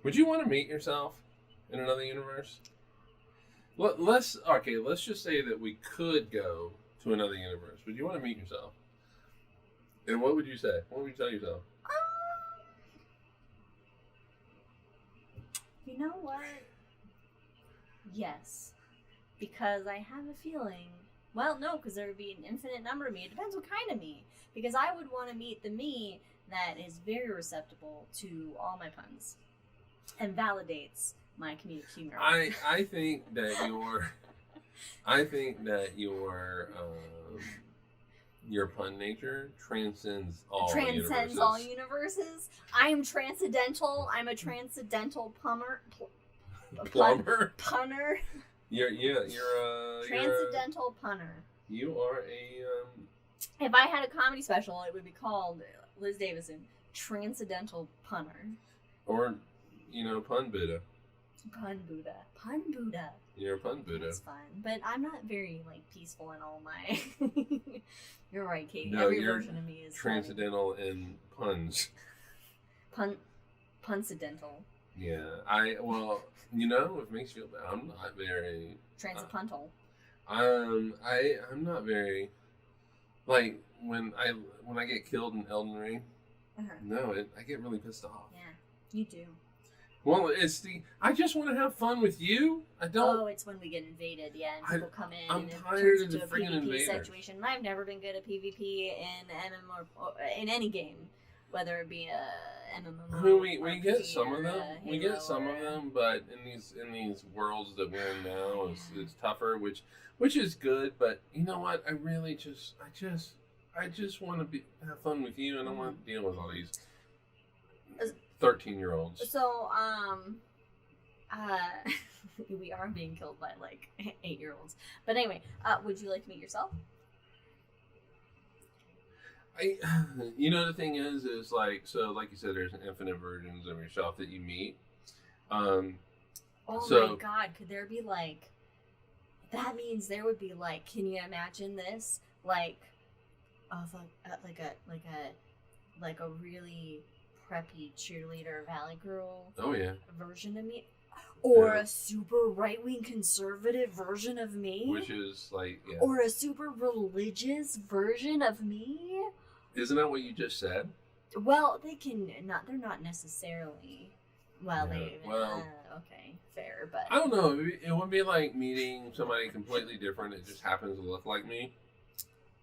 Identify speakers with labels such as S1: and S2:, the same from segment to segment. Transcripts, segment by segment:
S1: Would you want to meet yourself in another universe? Let's just say that we could go to another universe. Would you want to meet yourself? And what would you say? What would you tell yourself?
S2: You know what? Yes. Because I have a feeling... Well, no, because there would be an infinite number of me. It depends what kind of me. Because I would want to meet the me that is very receptive to all my puns. And validates my comedic humor.
S1: I think that your pun nature transcends all universes.
S2: All universes. I am transcendental. I'm a transcendental punner. Punner.
S1: You're a
S2: transcendental punner.
S1: You are a.
S2: If I had a comedy special, it would be called Liz Davison, Transcendental Punner.
S1: Or, Pun Buddha.
S2: Pun Buddha.
S1: You're a Pun Buddha.
S2: That's fun. But I'm not very, peaceful in all my... You're right, Katie.
S1: No,
S2: every version of me is
S1: transcendental in puns.
S2: Puncidental.
S1: Yeah. It makes you feel bad. I'm not very...
S2: Transcendental.
S1: I'm not very... when I get killed in Elden Ring, I get really pissed off.
S2: Yeah, you do.
S1: Well, I just want to have fun with you. I don't.
S2: Oh, it's when we get invaded, yeah, and people come in
S1: I'm
S2: and it
S1: tired
S2: turns
S1: of
S2: into
S1: the
S2: a
S1: freaking
S2: PvP
S1: invaders.
S2: situation. I've never been good at PvP in MMO or in any game, whether it be a MMO.
S1: I mean, we get some of them. We get some of them, but in these worlds that we're in now, it's tougher, which is good. But you know what? I really I just want to have fun with you, and I want to deal with all these 13-year-olds.
S2: So, we are being killed by 8-year-olds. But anyway, would you like to meet yourself?
S1: The thing is like you said, there's infinite versions of yourself that you meet.
S2: Oh my God, could there be that means there would be can you imagine this? Of a really preppy cheerleader Valley Girl version of me, or a super right-wing conservative version of me,
S1: which is
S2: or a super religious version of me.
S1: Isn't that what you just said?
S2: Well, they're not necessarily. Okay, fair, but
S1: I don't know. It would be like meeting somebody completely different that just happens to look like me.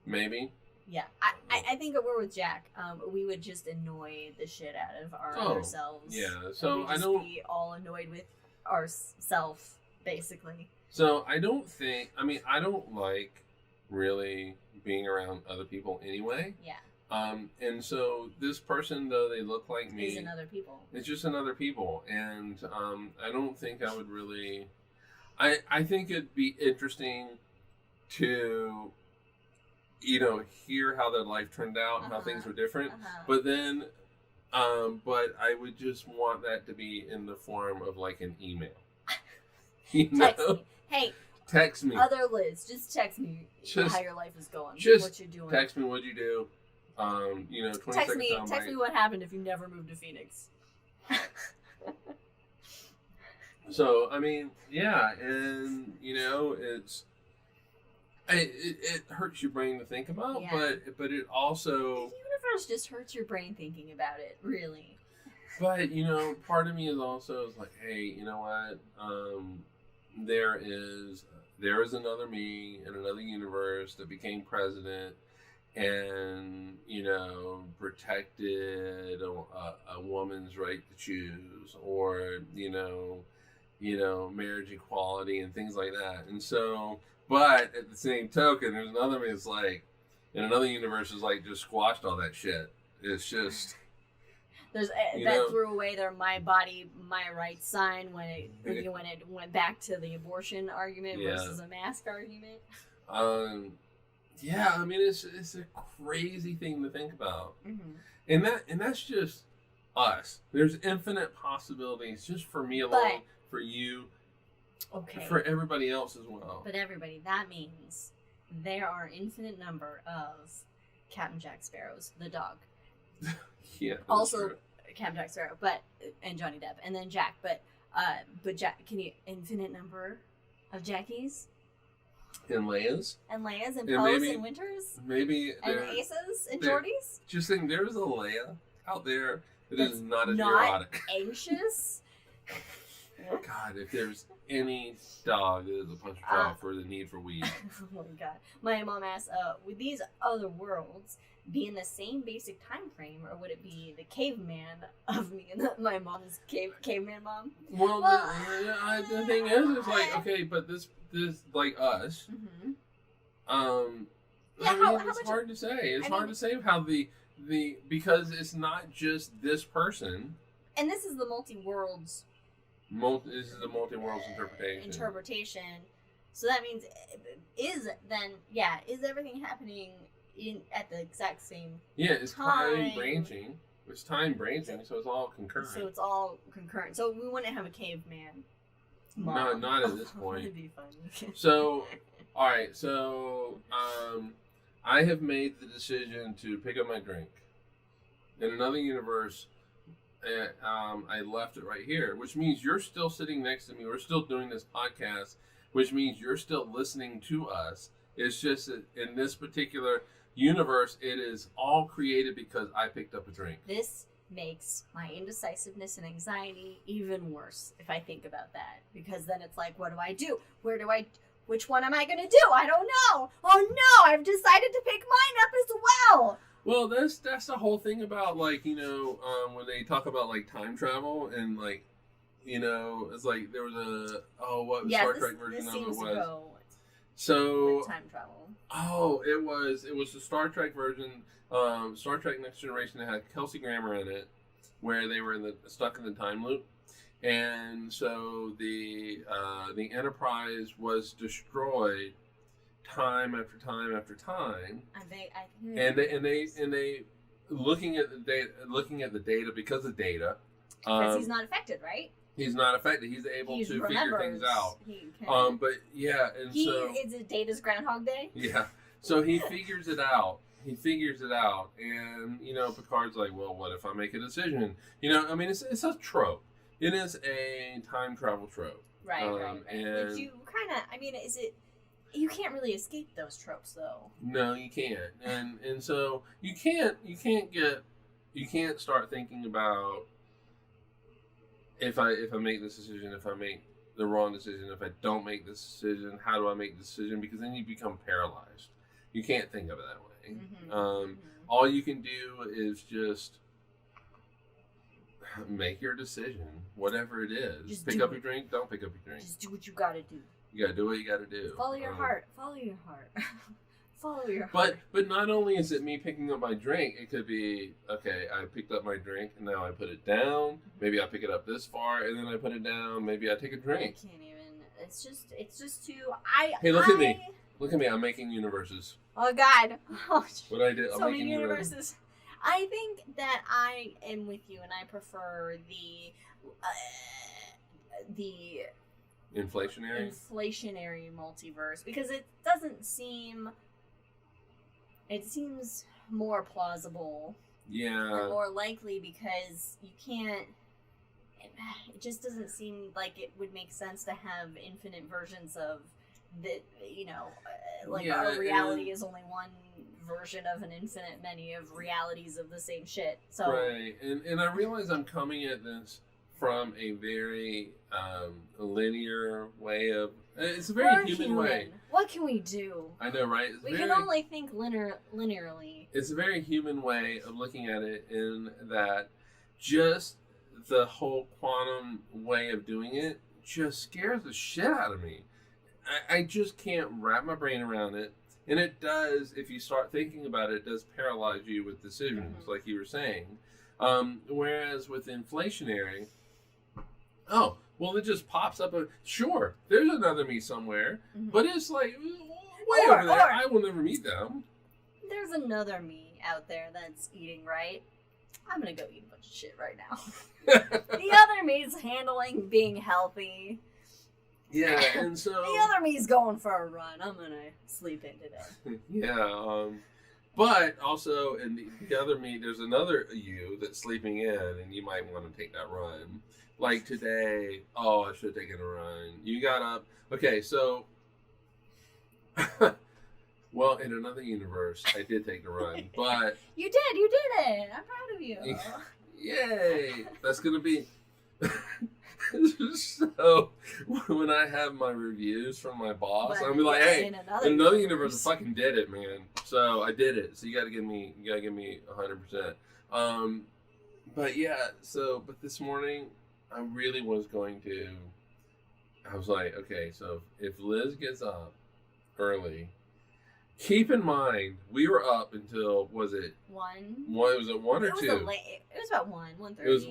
S1: Maybe.
S2: Yeah, I think if we're with Jack, we would just annoy the shit out of ourselves.
S1: Yeah, so I don't
S2: be all annoyed with ourself, basically.
S1: So I don't like really being around other people anyway.
S2: Yeah.
S1: And so this person, though they look like me,
S2: is another people.
S1: It's just another people, and I don't think I would really. I think it'd be interesting to. Hear how their life turned out, how things were different. But then, but I would just want that to be in the form of an email.
S2: Text me. Hey.
S1: Text me.
S2: Other Liz, just text me how your life is going. What you're doing.
S1: Text me what you do. 20
S2: text me what happened if you never moved to Phoenix.
S1: So, yeah, and, it's... It hurts your brain to think about, but it also...
S2: The universe just hurts your brain thinking about it, really.
S1: But, part of me is also hey, you know what? There is another me in another universe that became president and, protected a woman's right to choose or, marriage equality and things like that. And so... But at the same token, there's another me that's in another universe is just squashed all that shit. It's just
S2: that threw away their "my body, my rights" sign when it went back to the abortion argument versus a mask argument.
S1: Yeah, it's a crazy thing to think about, and that's just us. There's infinite possibilities just for me alone, for you. Okay. For everybody else as well.
S2: But that means there are infinite number of Captain Jack Sparrows, the dog.
S1: Yeah.
S2: Also,
S1: true.
S2: Captain Jack Sparrow, and Johnny Depp, and then Jack, but Jack, can you infinite number of Jackies?
S1: And Leia's?
S2: And Leia's, and
S1: And
S2: Poe's,
S1: maybe-
S2: and Winters?
S1: Maybe
S2: And Aces, and Jordies?
S1: Just think, there's a Leia out there that is not as
S2: not
S1: neurotic.
S2: Anxious?
S1: God, if there's any dog that is a punch draw for the need for weed.
S2: Oh my god. My mom asked, would these other worlds be in the same basic time frame, or would it be the caveman of me and my mom's caveman mom?
S1: Well, the thing is, it's like, okay, but this like us.
S2: Mm-hmm.
S1: Yeah, it's hard to say. It's hard to say how the because it's not just this person.
S2: And this is the multi-worlds.
S1: This is the multi-worlds interpretation.
S2: So that means is everything happening at the exact same
S1: it's
S2: time
S1: branching. It's time branching, so it's all concurrent.
S2: So it's all concurrent. So we wouldn't have a caveman. Mom.
S1: Not at this point.
S2: That'd be funny.
S1: So, all right. So, I have made the decision to pick up my drink. In another universe, I left it right here, which means you're still sitting next to me. We're still doing this podcast, which means you're still listening to us. It's just that in this particular universe, it is all created because I picked up a drink.
S2: This makes my indecisiveness and anxiety even worse if I think about that, because then it's like, what do I do? Which one am I going to do? I don't know. Oh no, I've decided to pick mine up as well.
S1: Well, that's the whole thing about, like, when they talk about, like, time travel and, like, it's like there was Star Trek version of it was. So
S2: with time travel.
S1: Oh, it was the Star Trek version, Star Trek Next Generation, that had Kelsey Grammer in it, where they were stuck in the time loop, and so the Enterprise was destroyed time after time after time. And they looking at the data because of data.
S2: Because he's not affected, right?
S1: He's not affected. He's able to figure things out. But yeah, and
S2: is it Data's Groundhog Day?
S1: Yeah. So he figures it out. And Picard's like, well, what if I make a decision? It's a trope. It is a time travel trope.
S2: Right.
S1: And
S2: but you kind of, is it? You can't really escape those tropes, though.
S1: No, you can't. And so you can't start thinking about if I make this decision, if I make the wrong decision, if I don't make this decision, how do I make the decision? Because then you become paralyzed. You can't think of it that way. Mm-hmm. All you can do is just make your decision, whatever it is. Just pick up your drink, don't pick up your drink.
S2: Just do what you gotta do.
S1: You gotta do what you gotta do.
S2: Follow your heart. Follow your heart. Follow your heart.
S1: But not only is it me picking up my drink, it could be, okay, I picked up my drink and now I put it down. Maybe I pick it up this far and then I put it down. Maybe I take a drink.
S2: I can't even. It's just too.
S1: Hey, look at me. Look at me. I'm making universes.
S2: Oh God.
S1: What I did.
S2: So
S1: I'm making
S2: many universes. I think that I am with you, and I prefer the inflationary multiverse, because it doesn't seem. It seems more plausible.
S1: Yeah.
S2: Or more likely, because you can't. It just doesn't seem like it would make sense to have infinite versions of the. Our reality is only one version of an infinite many of realities of the same shit. So
S1: right, and I realize I'm coming at this from a very linear way of. It's a very human way.
S2: What can we do?
S1: I know, right?
S2: We can only think linearly.
S1: It's a very human way of looking at it, in that just the whole quantum way of doing it just scares the shit out of me. I just can't wrap my brain around it. And it does, if you start thinking about it, it does paralyze you with decisions, like you were saying. Whereas with inflationary, it just pops up. Sure, there's another me somewhere, but it's like, way over there. I will never meet them.
S2: There's another me out there that's eating right. I'm going to go eat a bunch of shit right now. The other me's handling being healthy.
S1: Yeah, and so
S2: the other me's going for a run. I'm gonna sleep in today.
S1: Yeah, But also, in the other me, there's another you that's sleeping in, and you might want to take that run. Like today, I should have taken a run. You got up. Okay, so, well, in another universe, I did take a run, but
S2: You did it. I'm proud of you.
S1: yay! That's gonna be. So when I have my reviews from my boss,
S2: But
S1: I'll be like, "Hey,
S2: in
S1: in another universe, I fucking did it, man. So I did it. So you gotta give me 100%." But yeah. But this morning, I really was going to. I was like, okay, so if Liz gets up early, keep in mind we were up until was it
S2: 1?
S1: Was it 1 or 2?
S2: It was about 1:30.
S1: It was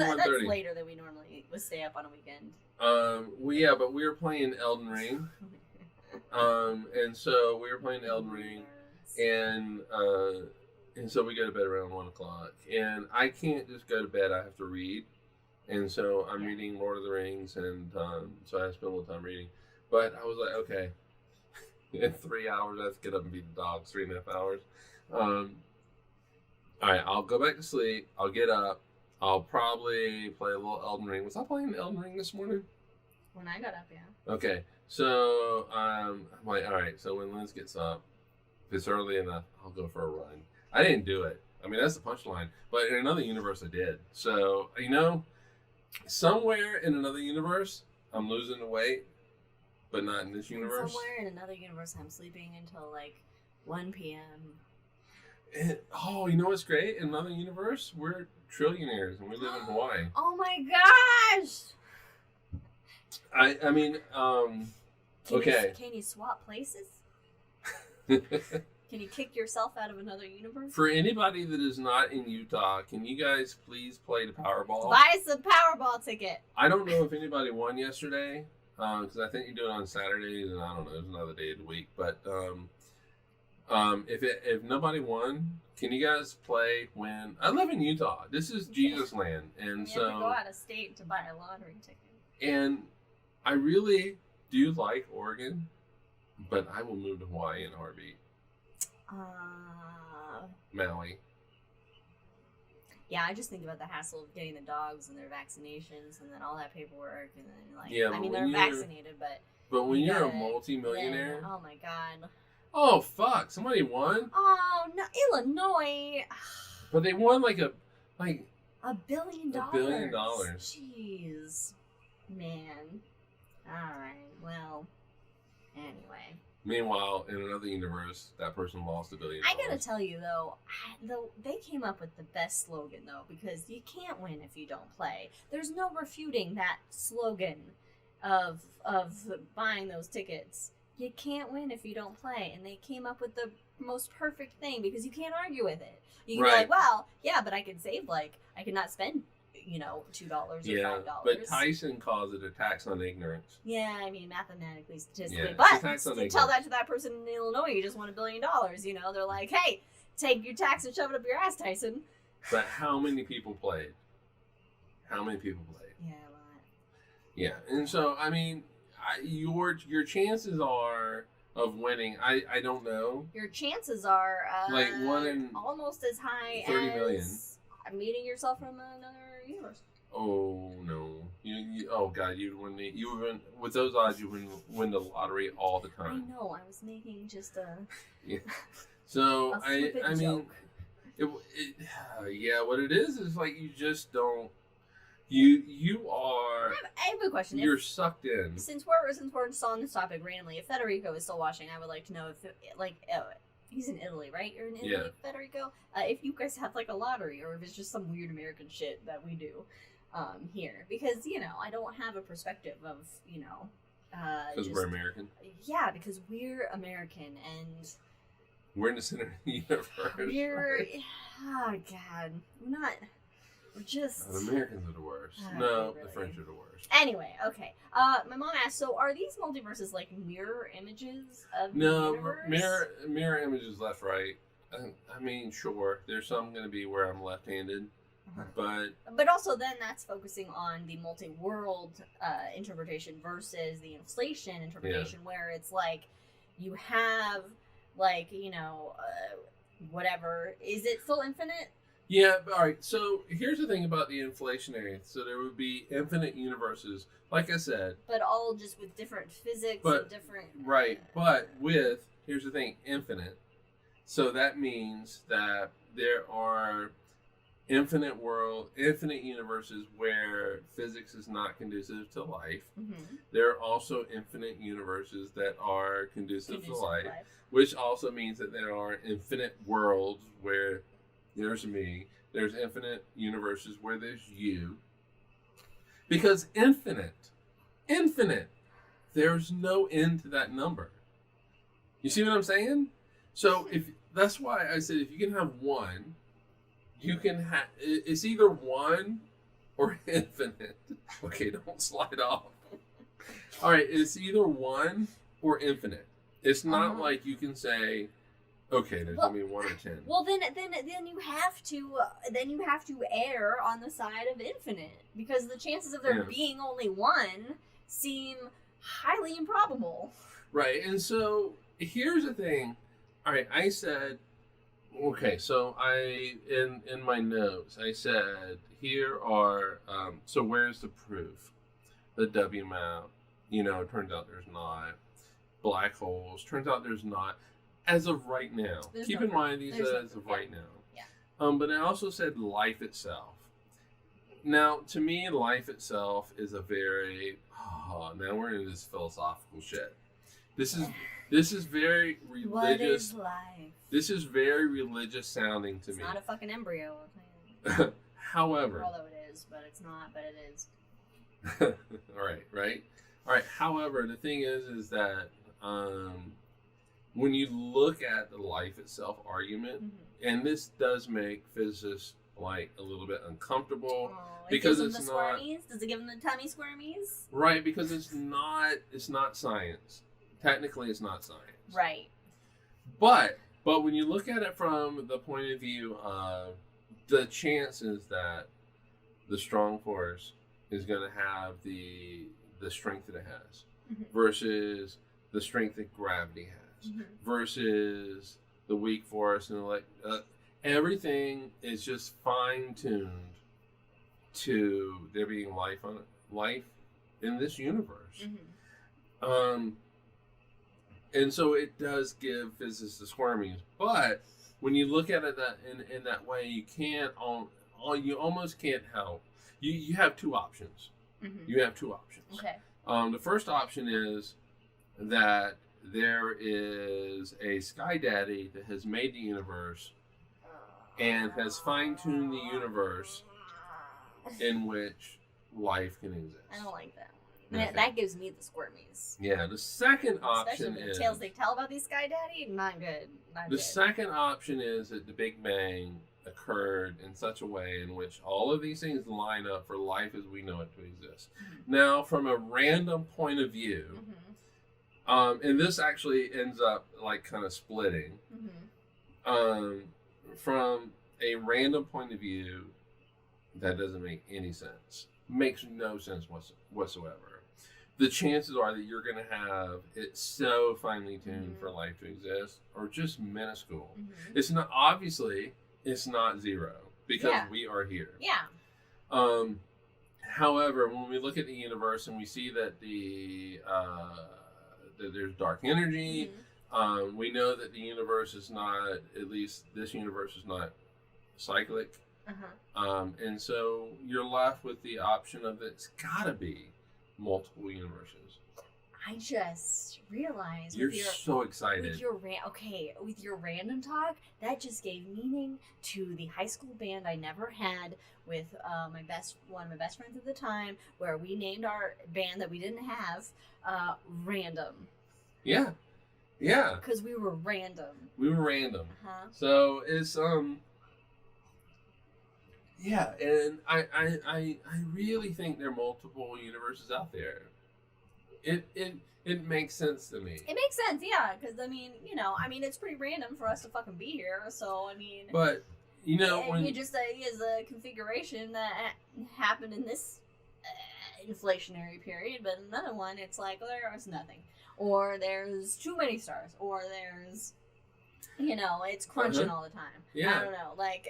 S1: 1:30.
S2: That's later than we normally would stay up on a weekend.
S1: But we were playing Elden Ring. And so we were playing Elden Ring, and so we go to bed around 1:00. And I can't just go to bed; I have to read. And so I'm reading Lord of the Rings, and so I have to spend a little time reading. But I was like, okay, in 3 hours I have to get up and feed the dogs. 3.5 hours. All right, I'll go back to sleep. I'll get up. I'll probably play a little Elden Ring. Was I playing Elden Ring this morning?
S2: When I got up, yeah.
S1: Okay, so I'm like, all right. So when Liz gets up, if it's early enough, I'll go for a run. I didn't do it. I mean, that's the punchline. But in another universe, I did. So somewhere in another universe, I'm losing the weight, but not in this universe.
S2: Somewhere in another universe, I'm sleeping until like 1 p.m.
S1: And, you know what's great? In another universe, we're trillionaires and we live in Hawaii.
S2: Oh my gosh!
S1: I mean, okay.
S2: Can you swap places? Can you kick yourself out of another universe?
S1: For anybody that is not in Utah, can you guys please play the Powerball?
S2: Buy us a Powerball ticket.
S1: I don't know if anybody won yesterday, because I think you do it on Saturdays, and I don't know, there's another day of the week. But if nobody won, can you guys play when I live in Utah? This is Jesus land, and
S2: you have to go out of state to buy a lottery ticket.
S1: And I really do like Oregon, but I will move to Hawaii in a heartbeat. Maui.
S2: Yeah, I just think about the hassle of getting the dogs and their vaccinations and then all that paperwork and then they're vaccinated, but
S1: when you're a multi-millionaire,
S2: oh my god.
S1: Oh fuck! Somebody won.
S2: Oh no, Illinois.
S1: But they won like $1
S2: billion.
S1: $1 billion.
S2: Jeez, man. All right. Well, anyway.
S1: Meanwhile, in another universe, that person lost $1 billion.
S2: I gotta tell you though, they came up with the best slogan though, because you can't win if you don't play. There's no refuting that slogan of buying those tickets. You can't win if you don't play, and they came up with the most perfect thing because you can't argue with it. You can be like, well, yeah, but I can save I could not spend $2 or $5.
S1: But Tyson calls it a tax on ignorance.
S2: Yeah, I mean, mathematically, statistically.
S1: Yeah,
S2: but
S1: you
S2: tell that to that person in Illinois, you just won $1 billion. They're like, hey, take your tax and shove it up your ass, Tyson.
S1: But how many people played? Yeah, a lot. Yeah, and so, I mean, your chances are of winning, I don't know.
S2: Your chances are
S1: like 1 in
S2: almost as high
S1: 30 million.
S2: Meeting yourself from another universe.
S1: Oh no! Oh god! You would win with those odds. You would win the lottery all the time.
S2: I know. I was making just a.
S1: Yeah. So I mean, what it is like you just don't. You are.
S2: I have a question.
S1: You're sucked in.
S2: Since we're on this topic randomly, if Federico is still watching, I would like to know if he's in Italy, right? You're in Italy,
S1: yeah.
S2: Federico. If you guys have like a lottery, or if it's just some weird American shit that we do here, because I don't have a perspective of
S1: because we're American.
S2: Yeah, because we're American and
S1: we're in the center of the universe.
S2: Oh god, we're just
S1: the Americans are the worst. No, really. The French are the worst.
S2: Anyway, okay. My mom asked, so are these multiverses like mirror images of the universe?
S1: mirror images left, right. I mean, sure. There's some going to be where I'm left-handed, but
S2: also then that's focusing on the multi-world interpretation versus the inflation interpretation, where it's like you have whatever. Is it still infinite?
S1: Yeah, but, all right. So here's the thing about the inflationary. So there would be infinite universes, like I said.
S2: But all just with different physics and different.
S1: Right, but with, here's the thing, infinite. So that means that there are infinite universes where physics is not conducive to life.
S2: Mm-hmm.
S1: There are also infinite universes that are conducive to life, which also means that there are infinite worlds where there's me. There's infinite universes where there's you. Because infinite, there's no end to that number. You see what I'm saying? So that's why I said if you can have one, you can have, it's either one or infinite. Okay, don't slide off. All right, it's either one or infinite. It's not like you can say, okay, there's gonna be 1 or 10.
S2: Well, then you have to err on the side of infinite, because the chances of there being only one seem highly improbable.
S1: Right, and so here's the thing. All right, I said, okay, so in my notes I said here are so where's the proof? The W map, it turns out there's not. Black holes, turns out there's not. As of right now. Keep in mind these are as of right now.
S2: Yeah.
S1: But I also said life itself. Now, to me, life itself is a very now we're in this philosophical shit. This is very religious.
S2: What is life?
S1: This is very religious sounding to me.
S2: It's not a fucking embryo, I'll tell you.
S1: However.
S2: Although it is, but it's not, but it is.
S1: Right. All right. However, the thing is that when you look at the life itself argument, and this does make physicists like a little bit uncomfortable because it's not.
S2: Squirmies? Does it give them the tummy squirmies?
S1: Right, because it's not science. Technically, it's not science.
S2: Right.
S1: But when you look at it from the point of view of the chances that the strong force is going to have the strength that it has versus the strength that gravity has versus the weak force, and everything is just fine-tuned to there being life in this universe. And so it does give physicists the squirmies, but when you look at it in that way, you almost can't help. You have two options. You have two options.
S2: Okay.
S1: The first option is that there is a sky daddy that has made the universe and has fine-tuned the universe in which life can exist.
S2: I don't like that. Okay. That gives me the squirmies.
S1: Yeah, the second option
S2: especially the tales they tell about these sky daddy, not good.
S1: The second option is that the Big Bang occurred in such a way in which all of these things line up for life as we know it to exist. Now, from a random point of view, and this actually ends up like kind of splitting. From a random point of view, that doesn't make any sense. Makes no sense whatsoever. The chances are that you're going to have it so finely tuned for life to exist, or just minuscule. It's not, obviously, it's not zero because we are here.
S2: Yeah.
S1: However, when we look at the universe and we see that that there's dark energy, we know that the universe is not, at least this universe is not cyclic. And so you're left with the option of it's gotta be multiple universes.
S2: I just realized
S1: you're so excited
S2: with your random talk, that just gave meaning to the high school band I never had with one of my best friends at the time, where we named our band that we didn't have Random.
S1: Yeah
S2: because we were random.
S1: So it's yeah, and I really think there are multiple universes out there. It makes sense to me.
S2: It makes sense, yeah, because it's pretty random for us to fucking be here. So
S1: but when
S2: you just say is a configuration that happened in this inflationary period, but another one, it's like, well, there's nothing, or there's too many stars, or there's You know, it's crunching all the time.
S1: Yeah.
S2: I don't know, like,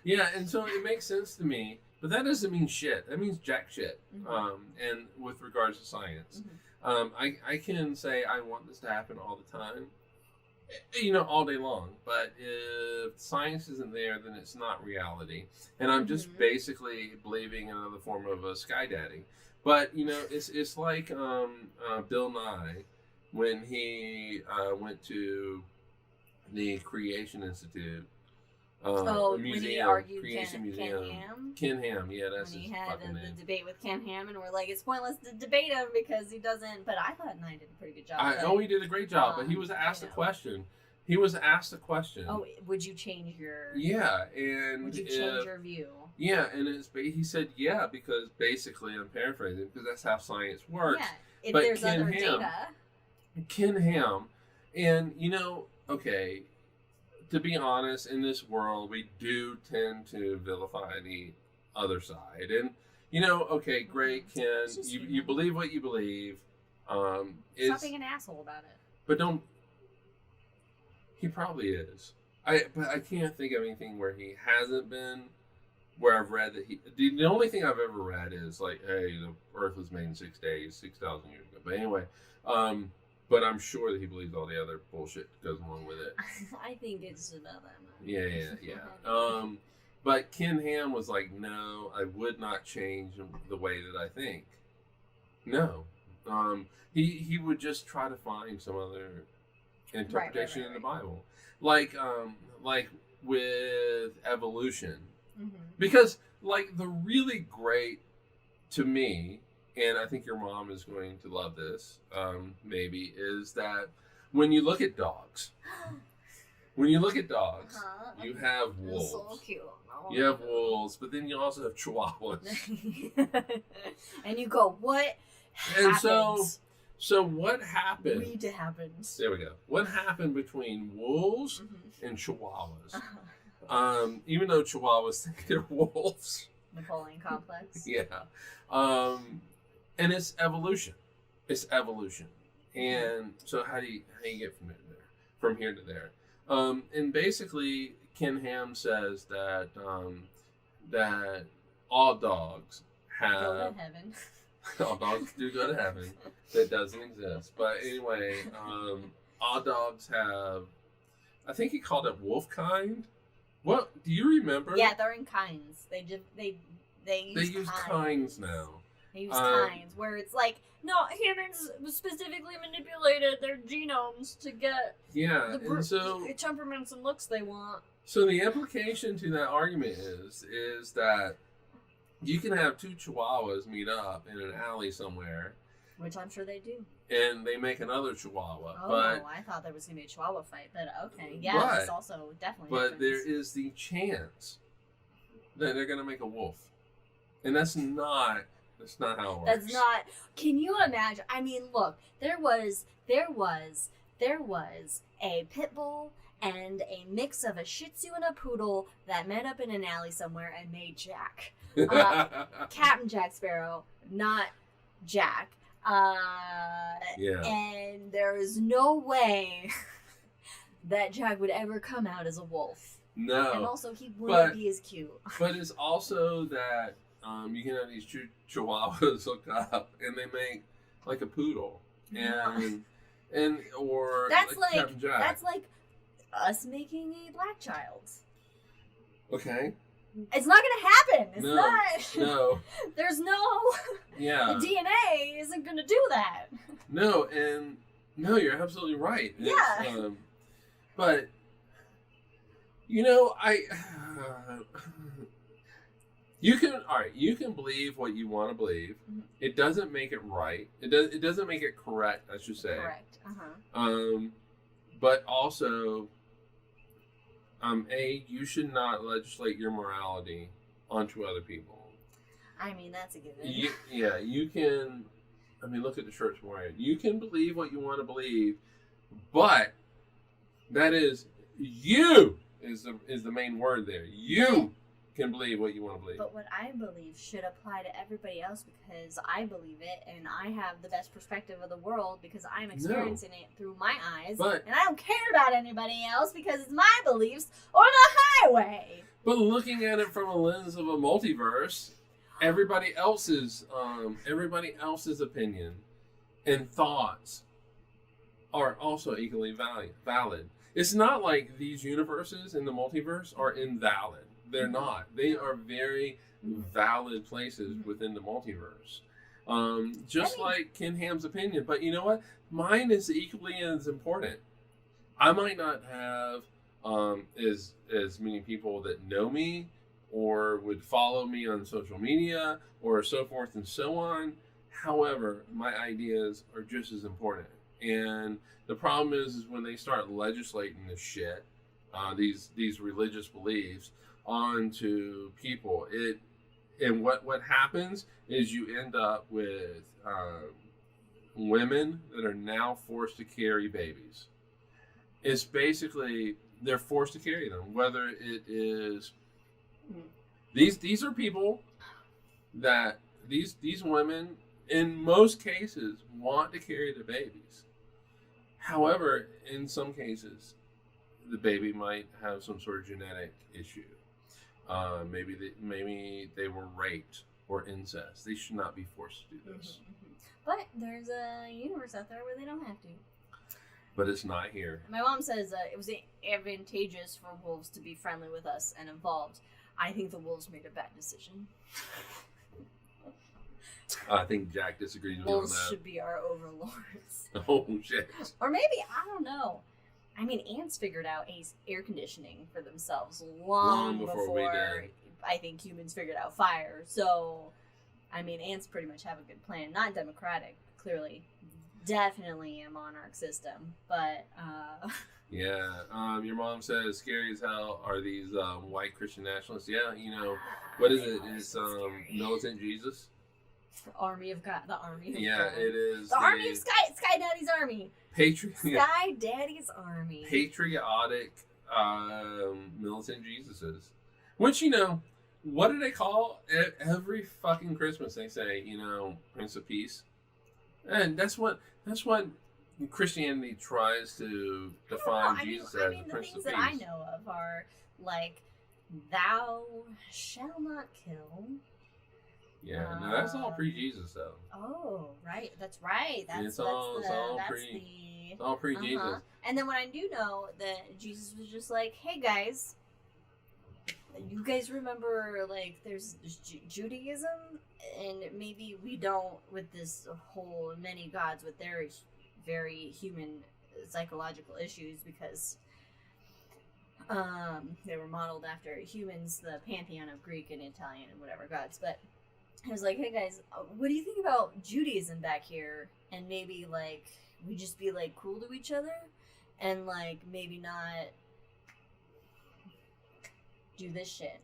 S1: Yeah, and so it makes sense to me, but that doesn't mean shit. That means jack shit. And with regards to science, I can say I want this to happen all the time, you know, all day long. But if science isn't there, then it's not reality. And I'm just basically believing in another form of a sky daddy. But, you know, it's like Bill Nye when he went to the Creation Institute.
S2: when he argued
S1: Creation
S2: Ken
S1: Museum.
S2: Ham?
S1: Ken Ham, yeah, that's
S2: When
S1: his
S2: he had
S1: fucking
S2: the
S1: name.
S2: debate with Ken Ham, and we're like, it's pointless to debate him because he doesn't. But I thought Nye did a pretty good job.
S1: He did a great job, but he was asked a question. He was asked a question.
S2: Oh, would you change your?
S1: Yeah, and
S2: would you change your view?
S1: Yeah, and he said yeah because basically I'm paraphrasing because that's how science works.
S2: Yeah, if
S1: But
S2: there's
S1: Ken
S2: other
S1: Ham,
S2: data.
S1: Ken Ham, and you know, okay, to be honest, in this world we do tend to vilify the other side, and you know, okay, great, Ken, you believe what you believe.
S2: Stop being an asshole about it.
S1: But don't. He probably is. But I can't think of anything where he hasn't been. Where I've read that the only thing I've ever read is like, hey, the Earth was made in 6 days, 6,000 years ago. But anyway, but I'm sure that he believes all the other bullshit that goes along with it.
S2: I think it's about that much.
S1: Yeah. But Ken Ham was like, no, I would not change the way that I think. No. He would just try to find some other interpretation in the Bible, like with evolution, because like the really great to me, and I think your mom is going to love this, maybe, is that when you look at dogs, you have wolves.
S2: So cute.
S1: You have wolves, but then you also have chihuahuas.
S2: And you go, what happens?
S1: And so what happened?
S2: Read happens.
S1: There we go. What happened between wolves and chihuahuas? Even though chihuahuas think they're wolves.
S2: Napoleon complex.
S1: Yeah. And it's evolution. It's evolution. And so how do you get from here to there? And basically Ken Ham says that that all dogs have
S2: go to heaven.
S1: All dogs do go to heaven. That doesn't exist. But anyway, all dogs have, I think he called it wolf kind. What do you remember?
S2: Yeah, they're in kinds. They use
S1: kinds now.
S2: They use kinds where it's like, no, humans specifically manipulated their genomes to get the temperaments and looks they want.
S1: So the implication to that argument is that you can have two chihuahuas meet up in an alley somewhere.
S2: Which I'm sure they do.
S1: And they make another chihuahua.
S2: Oh,
S1: but,
S2: I thought there was going to be a chihuahua fight. But okay, yeah, that's also definitely
S1: But there is the chance that they're going to make a wolf. And that's not how it works.
S2: That's not. Can you imagine? I mean, look, there was a pit bull and a mix of a Shih Tzu and a poodle that met up in an alley somewhere and made Jack. Captain Jack Sparrow, not Jack. And there is no way that Jack would ever come out as a wolf.
S1: No.
S2: And also, he wouldn't be as cute.
S1: But it's also that you can have these chihuahuas hook up and they make like a poodle. Or
S2: that's
S1: like Captain Jack.
S2: That's like us making a black child.
S1: Okay.
S2: It's not going to happen. It's not.
S1: No.
S2: There's no.
S1: Yeah.
S2: The DNA isn't going to do that.
S1: No, you're absolutely right.
S2: Yeah.
S1: But, you know, you can believe what you want to believe. Mm-hmm. It doesn't make it right. It doesn't make it correct, I should say.
S2: Correct.
S1: But also, you should not legislate your morality onto other people.
S2: I mean, that's a given.
S1: You can. I mean, look at the church warrior. You can believe what you want to believe, but that is you is the main word there. You. can believe what you want to believe.
S2: But what I believe should apply to everybody else because I believe it and I have the best perspective of the world because I'm experiencing it through my eyes.
S1: But,
S2: and I don't care about anybody else because it's my beliefs or the highway.
S1: But looking at it from a lens of a multiverse, everybody else's opinion and thoughts are also equally valid. It's not like these universes in the multiverse are invalid. They're not. They are very valid places within the multiverse. Like Ken Ham's opinion. But you know what? Mine is equally as important. I might not have as many people that know me or would follow me on social media or so forth and so on. However, my ideas are just as important. And the problem is when they start legislating this shit, these religious beliefs onto people, and what happens is you end up with women that are now forced to carry babies. It's basically they're forced to carry them, whether it is these are people that these women in most cases want to carry the babies. However, in some cases, the baby might have some sort of genetic issue. Maybe they were raped or incest. They should not be forced to do this.
S2: But there's a universe out there where they don't have to.
S1: But it's not here.
S2: My mom says it was advantageous for wolves to be friendly with us and involved. I think the wolves made a bad decision.
S1: I think Jack disagrees with you on that.
S2: Wolves should be our overlords.
S1: Oh, shit.
S2: Or maybe, I don't know. I mean, ants figured out air conditioning for themselves long before
S1: we did.
S2: I think humans figured out fire. So, I mean, ants pretty much have a good plan. Not democratic, clearly. Definitely a monarch system, but...
S1: Yeah, your mom says scary as hell are these white Christian nationalists. Yeah, you know, what is it? It's militant Jesus.
S2: Army of God, the Army of God.
S1: Yeah, it is.
S2: The Army of Sky Daddy's Army. Sky Daddy's Army.
S1: Patriotic militant Jesuses. Which, you know, what do they call every fucking Christmas? They say, you know, Prince of Peace. And that's what Christianity tries to define Jesus as, a Prince of Peace.
S2: The things that I know of are like, thou shalt not kill.
S1: Yeah, no, that's all pre-Jesus though.
S2: Oh, right, that's right.
S1: It's all pre-Jesus.
S2: And then what I do know that Jesus was just like, hey guys, you guys remember like there's Judaism, and maybe we don't with this whole many gods with their very human psychological issues because they were modeled after humans, the pantheon of Greek and Italian and whatever gods. But I was like, hey guys, what do you think about Judaism back here? And maybe like we just be like cool to each other and like maybe not do this shit.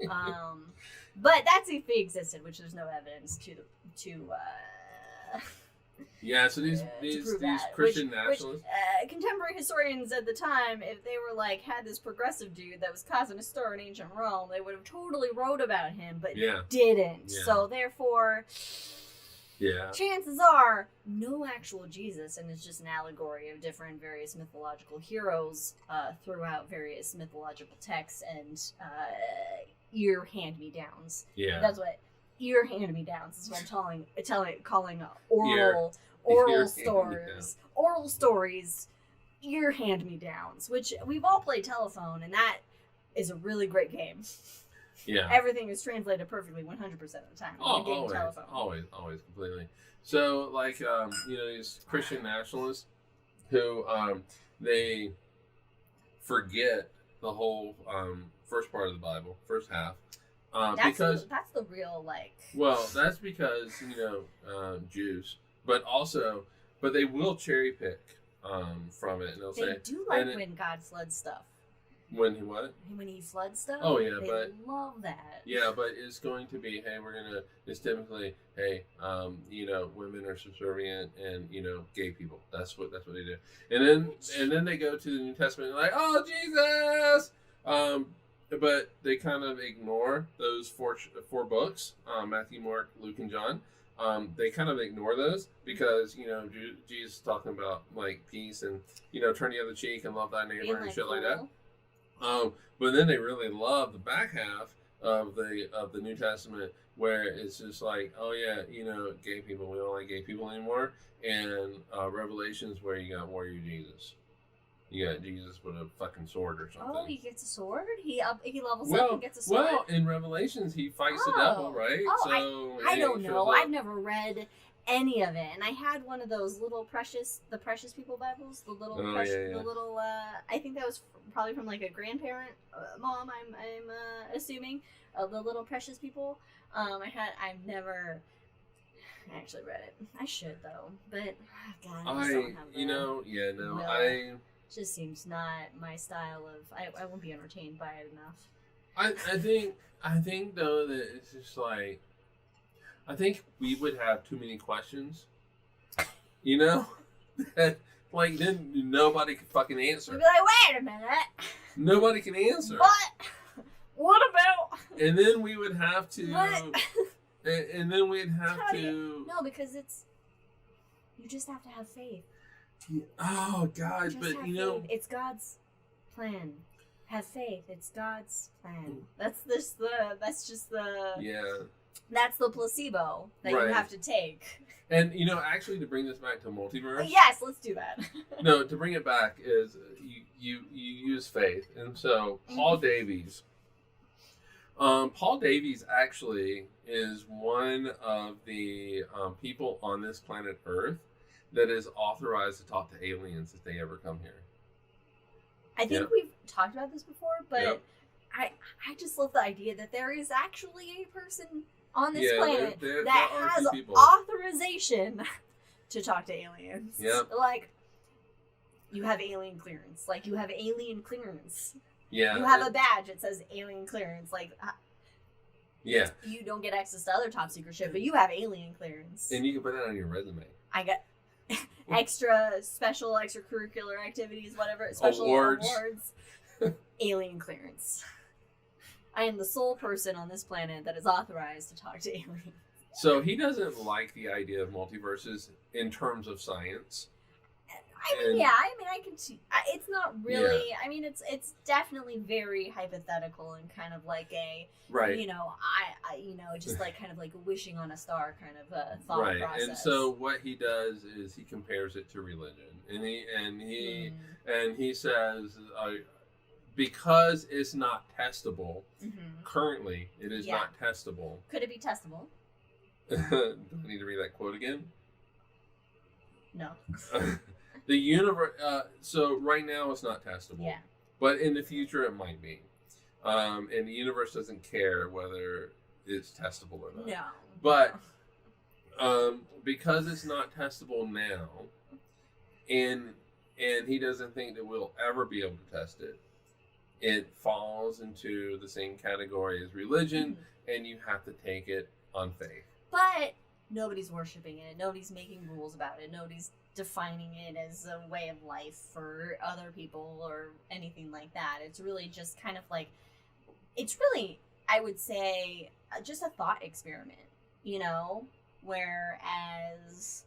S2: But that's if they existed, which there's no evidence to
S1: yeah, so these Christian nationalists.
S2: Contemporary historians at the time, if they were like had this progressive dude that was causing a stir in ancient Rome, they would have totally wrote about him, but didn't. Yeah. So therefore, chances are no actual Jesus, and it's just an allegory of different various mythological heroes throughout various mythological texts and ear hand-me-downs. Yeah, that's what ear hand-me-downs is what I'm calling oral stories, ear hand-me-downs, which we've all played telephone, and that is a really great game. Yeah, everything is translated perfectly 100% of the time.
S1: Always, completely. So, like, you know, these Christian nationalists who they forget the whole first part of the Bible, first half. That's
S2: the real like.
S1: Well, that's because you know Jews, but they will cherry pick from it, and they'll say
S2: they do like when God floods stuff.
S1: When he what?
S2: When he floods stuff.
S1: Oh yeah,
S2: they love that.
S1: Yeah, but it's going to be it's typically you know, women are subservient and you know, gay people. That's what they do. And then they go to the New Testament and like, oh Jesus. but they kind of ignore those four books, Matthew, Mark, Luke, and John. They kind of ignore those because, Jesus is talking about, like, peace and, turn the other cheek and love thy neighbor and shit like that. But then they really love the back half of the New Testament, where it's just like, oh yeah, gay people, we don't like gay people anymore. And Revelations, where you got warrior Jesus. You got Jesus with a fucking sword or something.
S2: Oh, he gets a sword? He levels up and gets a sword?
S1: Well, in Revelations, he fights the devil, right?
S2: Oh, I don't know. I've never read any of it. And I had one of those little the Precious People Bibles. The little, the little, I think that was probably from, like, a grandparent, mom, I'm assuming. The Little Precious People. I've never actually read it. I should, though. But, God, I just don't have just seems not my style of. I won't be entertained by it enough.
S1: I think though that it's just like, I think we would have too many questions. That, like, then nobody could fucking answer.
S2: We'd be like, wait a minute.
S1: Nobody can answer.
S2: But what about?
S1: And then we would have to. And then we'd have to.
S2: No, because you just have to have faith.
S1: Oh God!
S2: Just
S1: but
S2: faith. It's God's plan. Have faith. It's God's plan. That's just the.
S1: Yeah.
S2: That's the placebo that you have to take.
S1: And actually, to bring this back to Multiverse.
S2: Yes, let's do that.
S1: No, to bring it back is you use faith, and so Paul Davies. Paul Davies actually is one of the people on this planet Earth that is authorized to talk to aliens if they ever come here.
S2: I think we've talked about this before, but I just love the idea that there is actually a person on this planet that has authorization to talk to aliens.
S1: Yep.
S2: Like, you have alien clearance. Like, you have alien clearance.
S1: Yeah.
S2: You have a badge that says alien clearance. Like,
S1: yeah.
S2: You don't get access to other top secret shit, but you have alien clearance.
S1: And you can put that on your resume.
S2: I got extracurricular activities, whatever, special awards. Alien clearance. I am the sole person on this planet that is authorized to talk to aliens.
S1: So he doesn't like the idea of multiverses in terms of science.
S2: I can see. It's not really. Yeah. I mean, it's definitely very hypothetical and kind of like a,
S1: right.
S2: Just like kind of like wishing on a star kind of a thought process.
S1: Right, and so what he does is he compares it to religion, and he says, because it's not testable. Currently, it is not testable.
S2: Could it be testable?
S1: Do I need to read that quote again?
S2: No.
S1: The universe. So right now it's not testable. Yeah. But in the future it might be. And the universe doesn't care whether it's testable or not.
S2: No.
S1: But because it's not testable now, and he doesn't think that we'll ever be able to test it, it falls into the same category as religion, and you have to take it on faith.
S2: But nobody's worshiping it. Nobody's making rules about it. Nobody's defining it as a way of life for other people or anything like that. It's really just kind of like, it's really, I would say, just a thought experiment, whereas,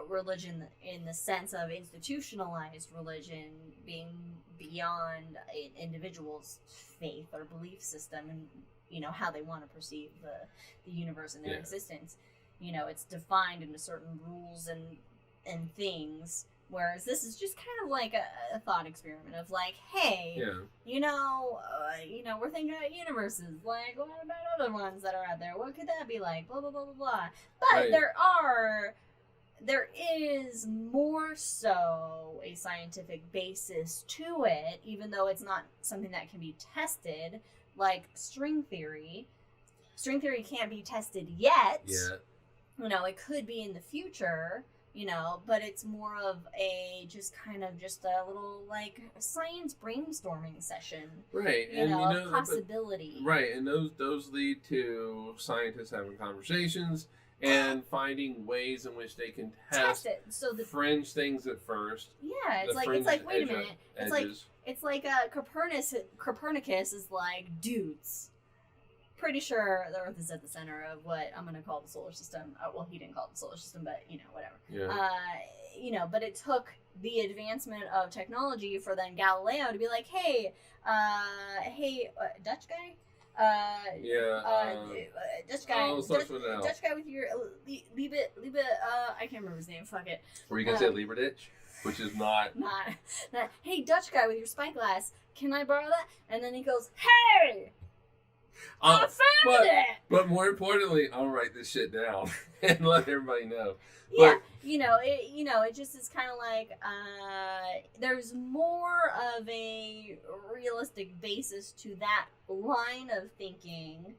S2: religion in the sense of institutionalized religion being beyond an individual's faith or belief system and, how they want to perceive the universe and their existence. It's defined into certain rules and things, whereas this is just kind of like a thought experiment of like, hey, we're thinking about universes. Like, what about other ones that are out there? What could that be like? Blah, blah, blah, blah, blah. But there is more so a scientific basis to it, even though it's not something that can be tested, like string theory. String theory can't be tested yet.
S1: Yeah.
S2: It could be in the future, but it's more of a just a little like science brainstorming session.
S1: Right.
S2: And possibility.
S1: Right. And those lead to scientists having conversations and finding ways in which they can test
S2: it. So the
S1: fringe things at first.
S2: Yeah, it's like wait a minute. it's like Copernicus is like, dudes, pretty sure the Earth is at the center of what I'm gonna call the solar system. Well, he didn't call it the solar system, but whatever.
S1: Yeah.
S2: But it took the advancement of technology for then Galileo to be like, hey, Dutch guy. Dutch guy. Dutch guy with your Liebe. I can't remember his name. Fuck it.
S1: Were you gonna say Lieberditch? Which is not.
S2: Hey, Dutch guy with your spyglass. Can I borrow that? And then he goes, hey. I found it!
S1: But more importantly, I'll write this shit down and let everybody know.
S2: Yeah, it just is kind of like, there's more of a realistic basis to that line of thinking,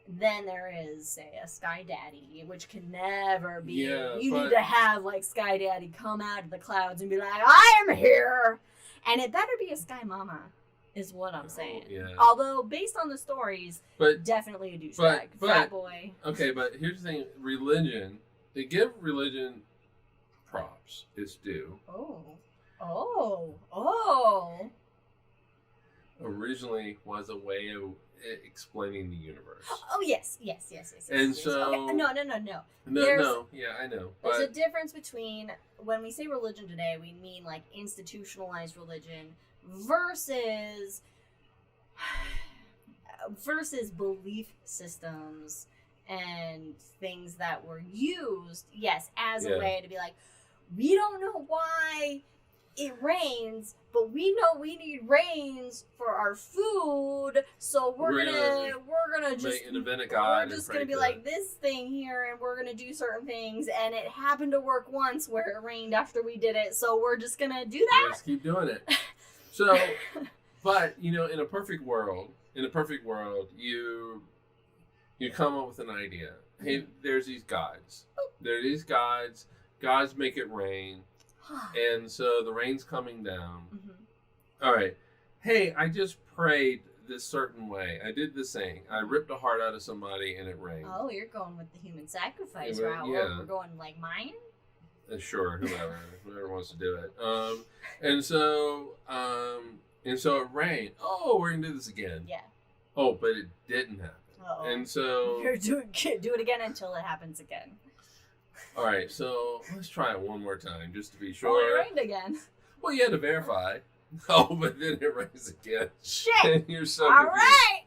S2: than there is, say, a Sky Daddy, which can never be.
S1: Yeah,
S2: you need to have, like, Sky Daddy come out of the clouds and be like, I am here! And it better be a Sky Mama. Is what I'm saying.
S1: Yeah.
S2: Although, based on the stories, definitely a douchebag. Fat boy.
S1: Okay, but here's the thing. Religion, they give religion props. It's due.
S2: Oh.
S1: Originally was a way of explaining the universe.
S2: Oh, yes.
S1: And so...
S2: Okay. No.
S1: No, yeah, I know.
S2: There's a difference between, when we say religion today, we mean, like, institutionalized religion versus belief systems and things that were used, yes, as a way to be like, we don't know why it rains, but we know we need rains for our food, so we're gonna just
S1: invent a god.
S2: We're just gonna be like this thing here, and we're gonna do certain things, and it happened to work once where it rained after we did it, so we're just gonna do that.
S1: Just keep doing it. So, but in a perfect world, you come up with an idea. Hey, there's these gods. There are these gods. Gods make it rain, and so the rain's coming down. Mm-hmm. All right. Hey, I just prayed this certain way. I did this thing. I ripped a heart out of somebody, and it rained.
S2: Oh, you're going with the human sacrifice route.
S1: Yeah.
S2: We're going like mine.
S1: Sure, whoever wants to do it. And so it rained. Oh, we're gonna do this again.
S2: Yeah.
S1: Oh, but it didn't happen.
S2: Uh-oh.
S1: And so
S2: do it again until it happens again.
S1: All right, so let's try it one more time just to be sure.
S2: Oh, it rained again.
S1: Well, you had to verify. Oh, but then it rains again.
S2: Shit.
S1: And you're so
S2: all
S1: confused.
S2: Right.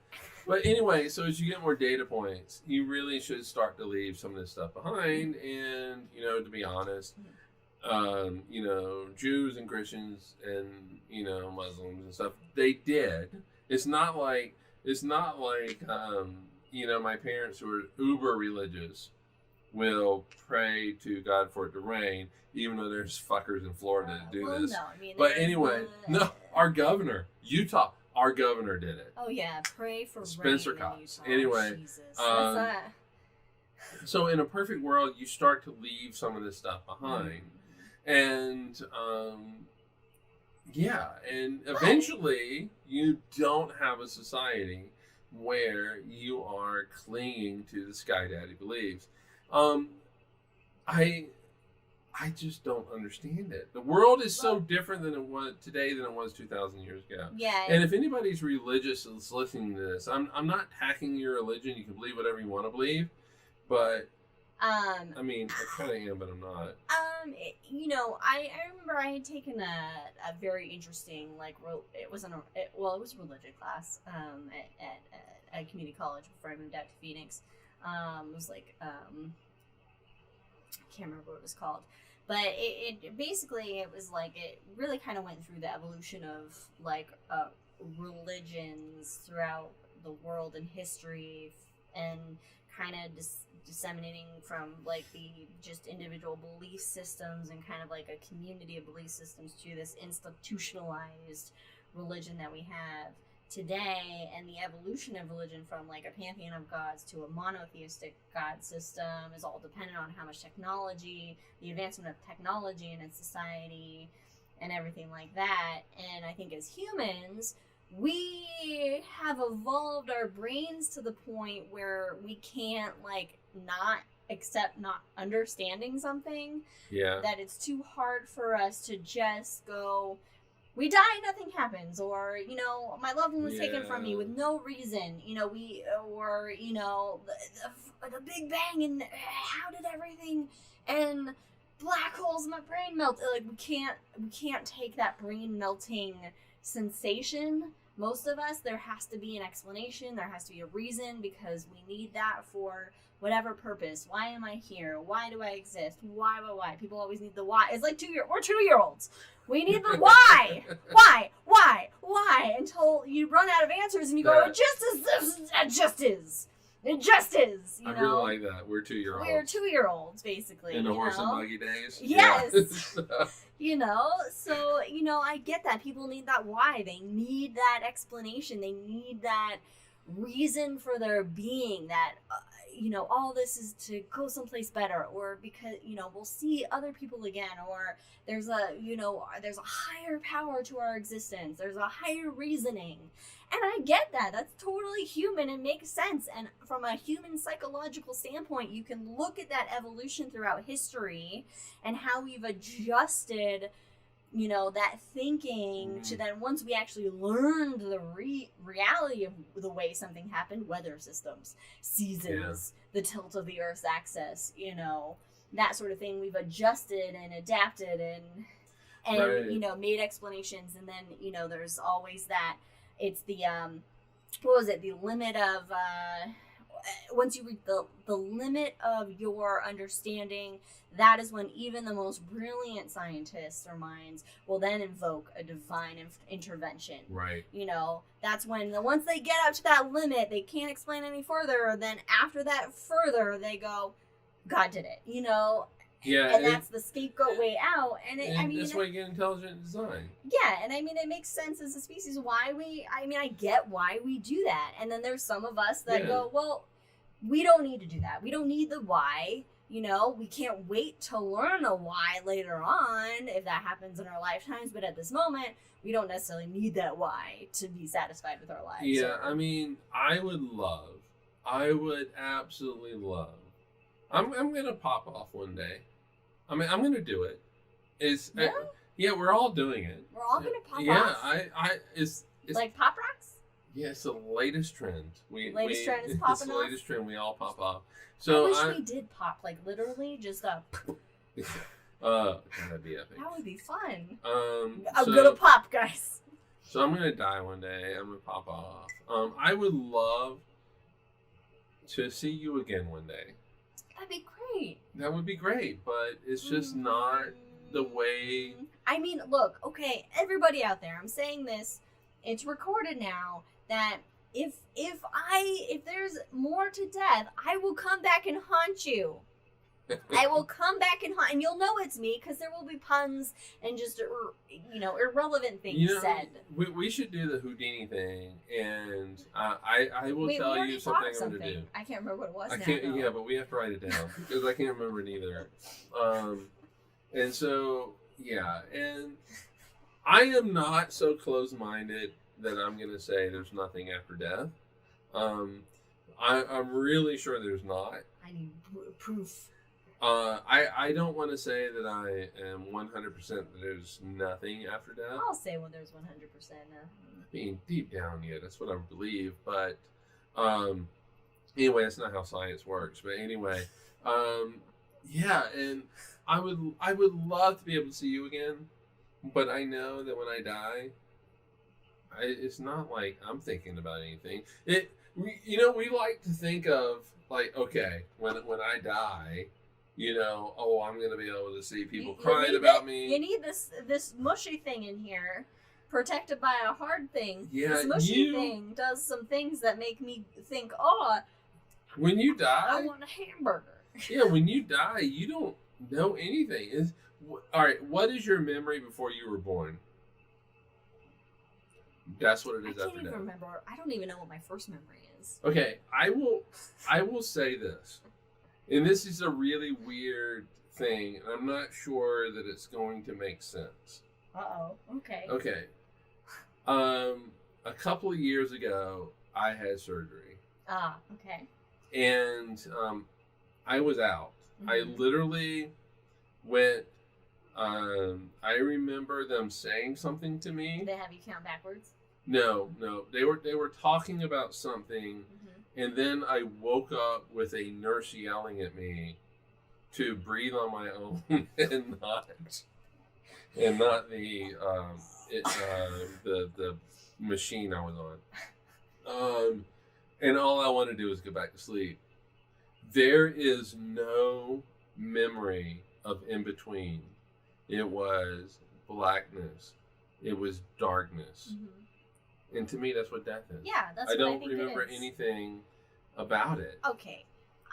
S1: But anyway, so as you get more data points, you really should start to leave some of this stuff behind. And, to be honest, Jews and Christians and, Muslims and stuff, they did. It's not like my parents who are uber religious will pray to God for it to rain, even though there's fuckers in Florida that do this.
S2: No,
S1: but anyway, our governor, Utah, our governor did it.
S2: Oh yeah, pray for
S1: Spencer
S2: rain
S1: Cox.
S2: in Utah.
S1: Anyway,
S2: Jesus.
S1: So in a perfect world, you start to leave some of this stuff behind, and and eventually you don't have a society where you are clinging to the Sky Daddy beliefs. I just don't understand it. The world is so different than it was today than it was 2,000 years ago.
S2: Yeah.
S1: And if anybody's religious is listening to this, I'm not attacking your religion. You can believe whatever you want to believe, but I kind of am, but I'm not.
S2: I remember I had taken a very interesting it was a religion class at a community college before I moved out to Phoenix. It was I can't remember what it was called, but it basically it was it really kind of went through the evolution of religions throughout the world and history, and kind of disseminating from the just individual belief systems and kind of a community of belief systems to this institutionalized religion that we have today, and the evolution of religion from a pantheon of gods to a monotheistic god system is all dependent on how much technology, the advancement of technology in its society, and everything like that. And I think as humans, we have evolved our brains to the point where we can't not accept not understanding something.
S1: Yeah.
S2: That it's too hard for us to just go, we die, nothing happens, or my loved one was taken from me
S1: Yeah.
S2: with no reason. Or the Big Bang, and how did everything and black holes in my brain melt? Like we can't take that brain melting sensation. Most of us, there has to be an explanation. There has to be a reason, because we need that for whatever purpose. Why am I here? Why do I exist? Why? People always need the why. It's like we're 2-year-olds. We need the why. Why? Until you run out of answers and you go, it just is. It just is.
S1: I really like that. We're 2-year-olds.
S2: We're 2-year-olds, basically.
S1: In the horse and buggy days?
S2: Yes.
S1: Yeah.
S2: So, I get that. People need that why. They need that explanation. They need that reason for their being, that, all this is to go someplace better, or because, we'll see other people again, or there's a higher power to our existence. There's a higher reasoning. And I get that. That's totally human and makes sense. And from a human psychological standpoint, you can look at that evolution throughout history and how we've adjusted, that thinking to then, once we actually learned the reality of the way something happened, weather systems, seasons, the tilt of the Earth's axis, that sort of thing, we've adjusted and adapted and
S1: right.
S2: Made explanations. And then, there's always that. It's the the limit of once you reach the limit of your understanding, that is when even the most brilliant scientists or minds will then invoke a divine intervention.
S1: Right.
S2: That's when once they get up to that limit, they can't explain any further. Then after that further, they go, God did it.
S1: Yeah,
S2: and that's the scapegoat way out. And
S1: that's why you get intelligent design.
S2: Yeah, and it makes sense as a species why I get why we do that. And then there's some of us that go, well, we don't need to do that. We don't need the why. We can't wait to learn a why later on if that happens in our lifetimes. But at this moment, we don't necessarily need that why to be satisfied with our lives.
S1: Yeah, I would absolutely love. I'm gonna pop off one day. I'm gonna do it. We're all doing it.
S2: We're all gonna pop off.
S1: Yeah, it's
S2: like Pop Rocks.
S1: Yeah, it's the latest trend.
S2: Latest trend is popping off.
S1: It's the latest trend. We all pop off. So
S2: I wish we did pop, like literally just a.
S1: That'd be epic.
S2: That would be fun.
S1: I'm
S2: gonna pop, guys.
S1: So I'm gonna die one day. I'm gonna pop off. I would love to see you again one day.
S2: That'd be great.
S1: That would be great, but it's just not the way.
S2: Look, okay, everybody out there, I'm saying this, it's recorded now, that if there's more to death, I will come back and haunt you. I will come back and you'll know it's me, because there will be puns and just irrelevant things said.
S1: We should do the Houdini thing, and I will tell you something I'm going to do.
S2: I can't remember what it was.
S1: I can't. Yeah, but we have to write it down because I can't remember it either. And so and I am not so close-minded that I'm going to say there's nothing after death. I'm really sure there's not.
S2: I need proof.
S1: I don't want to say that I am 100% that there's nothing after death.
S2: I'll say when there's 100% now.
S1: Deep down, that's what I believe. But anyway, that's not how science works. But anyway, and I would love to be able to see you again. But I know that when I die, it's not like I'm thinking about anything. We like to think of like, okay, when I die. I'm going to be able to see people crying about me.
S2: You need this mushy thing in here, protected by a hard thing.
S1: Yeah,
S2: this mushy thing does some things that make me think,
S1: when you die,
S2: I want a hamburger.
S1: Yeah, when you die, you don't know anything. All right, what is your memory before you were born? That's what it is after death. I can't even
S2: remember. I don't even know what my first memory is.
S1: Okay, I will say this. And this is a really weird thing, and I'm not sure that it's going to make sense.
S2: Uh-oh. Okay.
S1: Okay. A couple of years ago, I had surgery.
S2: Okay.
S1: And I was out. Mm-hmm. I literally went I remember them saying something to me.
S2: Did they have you count backwards?
S1: No. They were talking about something,
S2: Mm-hmm.
S1: and then I woke up with a nurse yelling at me to breathe on my own and not the machine I was on. And all I want to do is go back to sleep. There is no memory of in between. It was blackness. It was darkness.
S2: Mm-hmm.
S1: And to me, that's what death is.
S2: Yeah, that's
S1: I
S2: what I
S1: don't
S2: think
S1: remember
S2: it is.
S1: anything about it.
S2: Okay.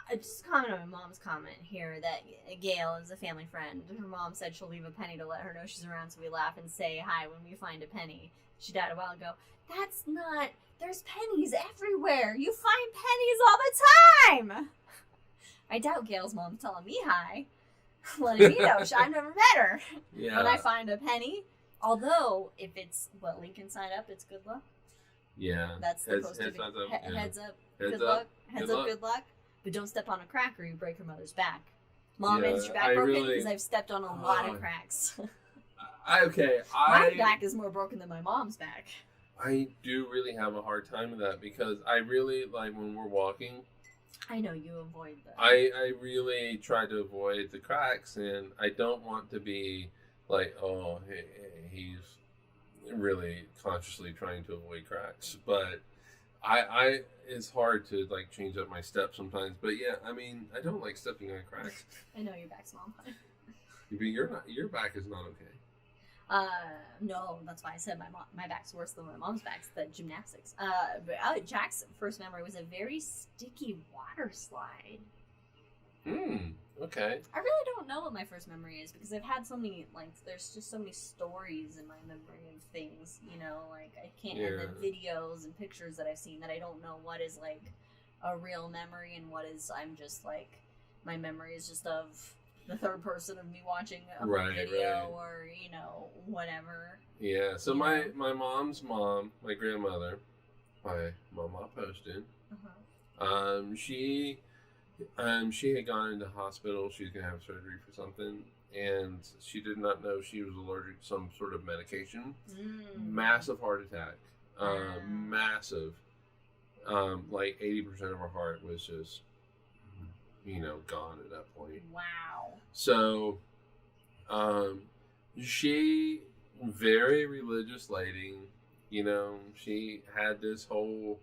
S2: I just comment on my mom's comment here that Gail is a family friend. Her mom said she'll leave a penny to let her know she's around, so we laugh and say hi when we find a penny. She died a while ago. That's not... There's pennies everywhere. You find pennies all the time. I doubt Gail's mom's telling me hi. Letting me know. I've never met her.
S1: Yeah.
S2: When I find a penny. Although, if it's what Lincoln signed up, it's good luck.
S1: Yeah.
S2: That's supposed to be. Heads up, good luck. Heads up, good luck. But don't step on a crack or you break your mother's back. Mom, is your back broken? Because I've stepped on a lot of cracks. My back is more broken than my mom's back.
S1: I do really have a hard time with that because I really, like, when we're walking...
S2: I know you avoid that.
S1: I really try to avoid the cracks, and I don't want to be like, oh, he's really consciously trying to avoid cracks. But I it's hard to, like, change up my steps sometimes. But yeah, I mean, I don't like stepping on cracks.
S2: I know your back's small.
S1: But your back is not okay.
S2: No, that's why I said my back's worse than my mom's back's, the gymnastics. Jack's first memory was a very sticky water slide.
S1: Okay.
S2: I really don't know what my first memory is because I've had so many, like, there's just so many stories in my memory of things, you know, like, I can't, and the videos and pictures that I've seen that I don't know what is, like, a real memory and what is, I'm just, like, my memory is just of the third person of me watching a video or, you know, whatever.
S1: Yeah, so my mom's mom, my grandmother, my mama posted, she had gone into hospital. She was going to have surgery for something, and she did not know she was allergic to some sort of medication. Massive heart attack. Massive. Like 80% of her heart was just, you know, gone at that point.
S2: Wow.
S1: So, she, very religious lady, you know, she had this whole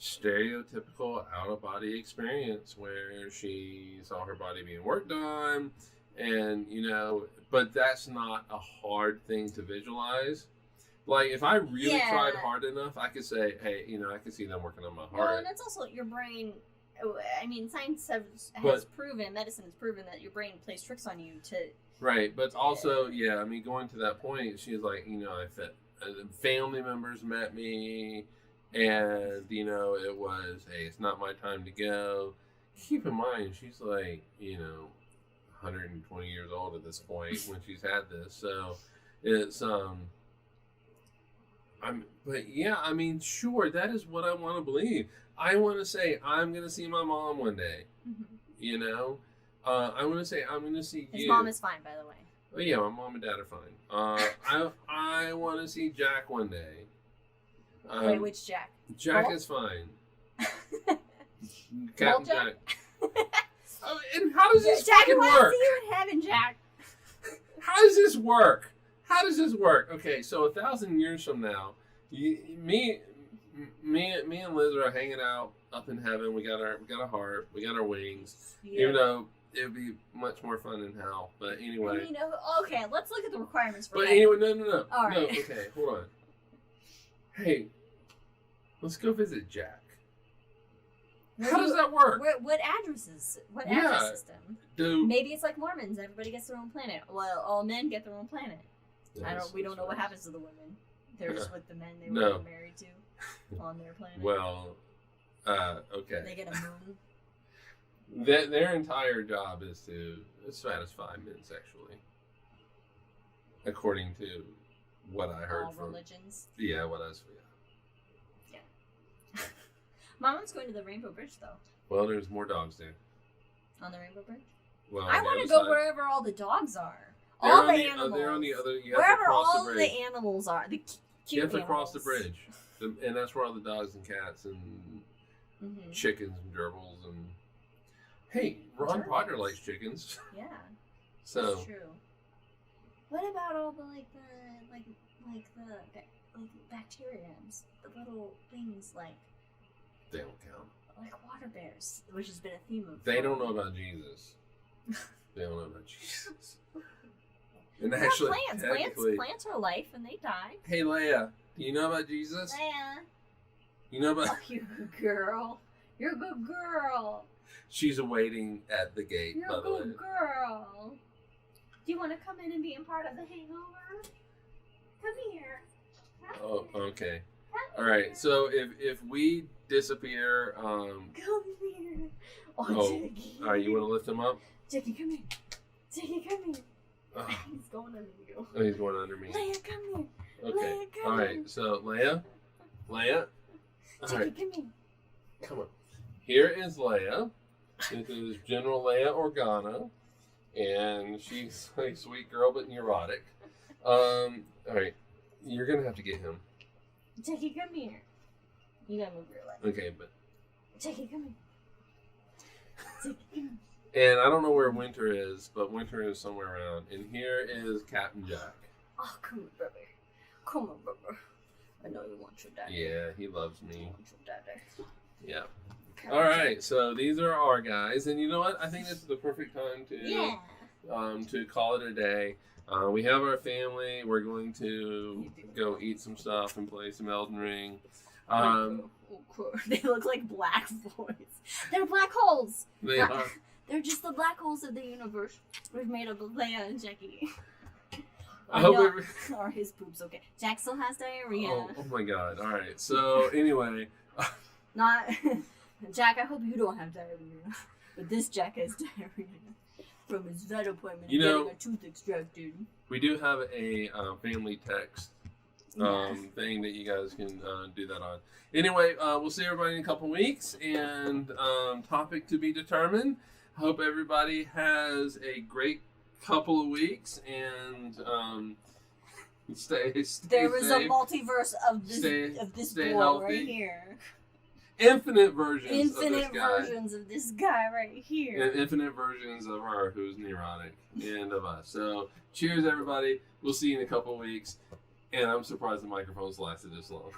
S1: stereotypical out-of-body experience where she saw her body being worked on, and, you know, but that's not a hard thing to visualize. Like, if I really tried hard enough, I could say, hey, you know, I could see them working on my heart.
S2: Well, and that's also your brain. I mean, science has proven, medicine has proven that your brain plays tricks on you to... Right,
S1: but also, yeah, I mean, going to that point, she was like, you know, family members met me, and, you know, it was, hey, it's not my time to go. Keep in mind, she's like, you know, 120 years old at this point when she's had this, so it's, but yeah, I mean, sure, that is what I want to believe. I want to say I'm going to see my mom one day, you know? I want to say I'm going to see you.
S2: His mom is fine, by the way.
S1: Oh, yeah, my mom and dad are fine. I want to see Jack one day.
S2: Wait, which Jack?
S1: Jack is fine. Captain Jack. And how does this fucking work?
S2: Jack, I want to see you in heaven, Jack.
S1: How does this work? Okay, so 1,000 years from now, me and Liz are hanging out up in heaven. We got a heart. We got our wings. Yeah. Even though it would be much more fun in hell. But anyway.
S2: I mean, okay, let's look at the requirements for that.
S1: But anyway, no.
S2: All right.
S1: No, okay, hold on. Hey, let's go visit Jack. How does that work?
S2: What addresses? What address system? Maybe it's like Mormons. Everybody gets their own planet. Well, all men get their own planet. We don't know what happens to the women. They're just with the men they were married to on their planet.
S1: Well, okay.
S2: They get a moon.
S1: Their entire job is to satisfy men sexually, according to what I heard from
S2: religions.
S1: Yeah, what else?
S2: Yeah. Mama's going to the Rainbow Bridge, though.
S1: Well, there's more dogs there.
S2: On the Rainbow Bridge?
S1: Well,
S2: I want to go wherever all the dogs are. All the animals.
S1: They're on the other. You have to
S2: Wherever
S1: cross
S2: all
S1: the
S2: the
S1: bridge.
S2: animals are, the cute
S1: You have to
S2: animals.
S1: cross the bridge, and that's where all the dogs and cats and chickens and gerbils and. Hey, Ron Potter likes chickens.
S2: Yeah.
S1: So.
S2: That's true. What about all the bacteriums, the little things
S1: They don't count.
S2: like water bears, which has been a theme of.
S1: They don't know about Jesus. They don't know about Jesus. And
S2: What
S1: actually,
S2: about plants?
S1: technically,
S2: Plants are life and they die.
S1: hey Leia, do you know about Jesus?
S2: Leia.
S1: You know about?
S2: Oh, you're a good girl. You're a good girl.
S1: She's awaiting at the gate.
S2: You're
S1: By
S2: a
S1: the way.
S2: good girl. Do you want to come in and be a part of the hangover? Come here. Come
S1: Oh,
S2: here.
S1: okay.
S2: Come
S1: All right.
S2: here.
S1: So if we disappear,
S2: Come here. Oh,
S1: oh,
S2: Jackie.
S1: all right. You want to lift him up?
S2: Jackie, come here. Jackie, come here.
S1: Oh,
S2: He's going under you.
S1: he's going under me.
S2: Leia, come here.
S1: Okay.
S2: Leia, come
S1: All right.
S2: here.
S1: So Leia. All
S2: Jackie,
S1: right.
S2: come here.
S1: Come on. Here is Leia. This is General Leia Organa, and she's a sweet girl but neurotic. All right. You're gonna have to get him.
S2: Jackie, come here. You gotta move your leg.
S1: Okay, but.
S2: Jackie, come here. Jackie, come
S1: And I don't know where Winter is, but Winter is somewhere around. And here is Captain Jack.
S2: Oh, come here, baby. Come on, baby. I know you want your daddy.
S1: Yeah, he loves
S2: You
S1: me.
S2: want your daddy.
S1: Yeah.
S2: Come
S1: All
S2: on,
S1: right, so these are our guys, and you know what? I think this is the perfect time
S2: Yeah.
S1: to call it a day. We have our family. We're going to go eat some stuff and play some Elden Ring.
S2: Oh, cool. They look like black voids. They're black holes.
S1: They are.
S2: They're just the black holes of the universe. We're made up of Leia and Jackie.
S1: I hope
S2: know.
S1: every-
S2: Or his poop's okay. Jack still has diarrhea.
S1: oh my God! All right. So anyway,
S2: Not Jack. I hope you don't have diarrhea. But this Jack has diarrhea from his vet appointment.
S1: You know-
S2: getting a tooth extracted.
S1: we do have a family text thing that you guys can do that on. Anyway, we'll see everybody in a couple weeks, and topic to be determined. Hope everybody has a great couple of weeks, and stay
S2: There was
S1: safe.
S2: a multiverse of this
S1: Stay
S2: boy
S1: healthy.
S2: right here.
S1: Infinite versions
S2: Infinite
S1: of this guy.
S2: versions of this guy right here.
S1: And infinite versions of her who's neurotic and of us. So cheers everybody. We'll see you in a couple of weeks. And I'm surprised the microphones lasted this long.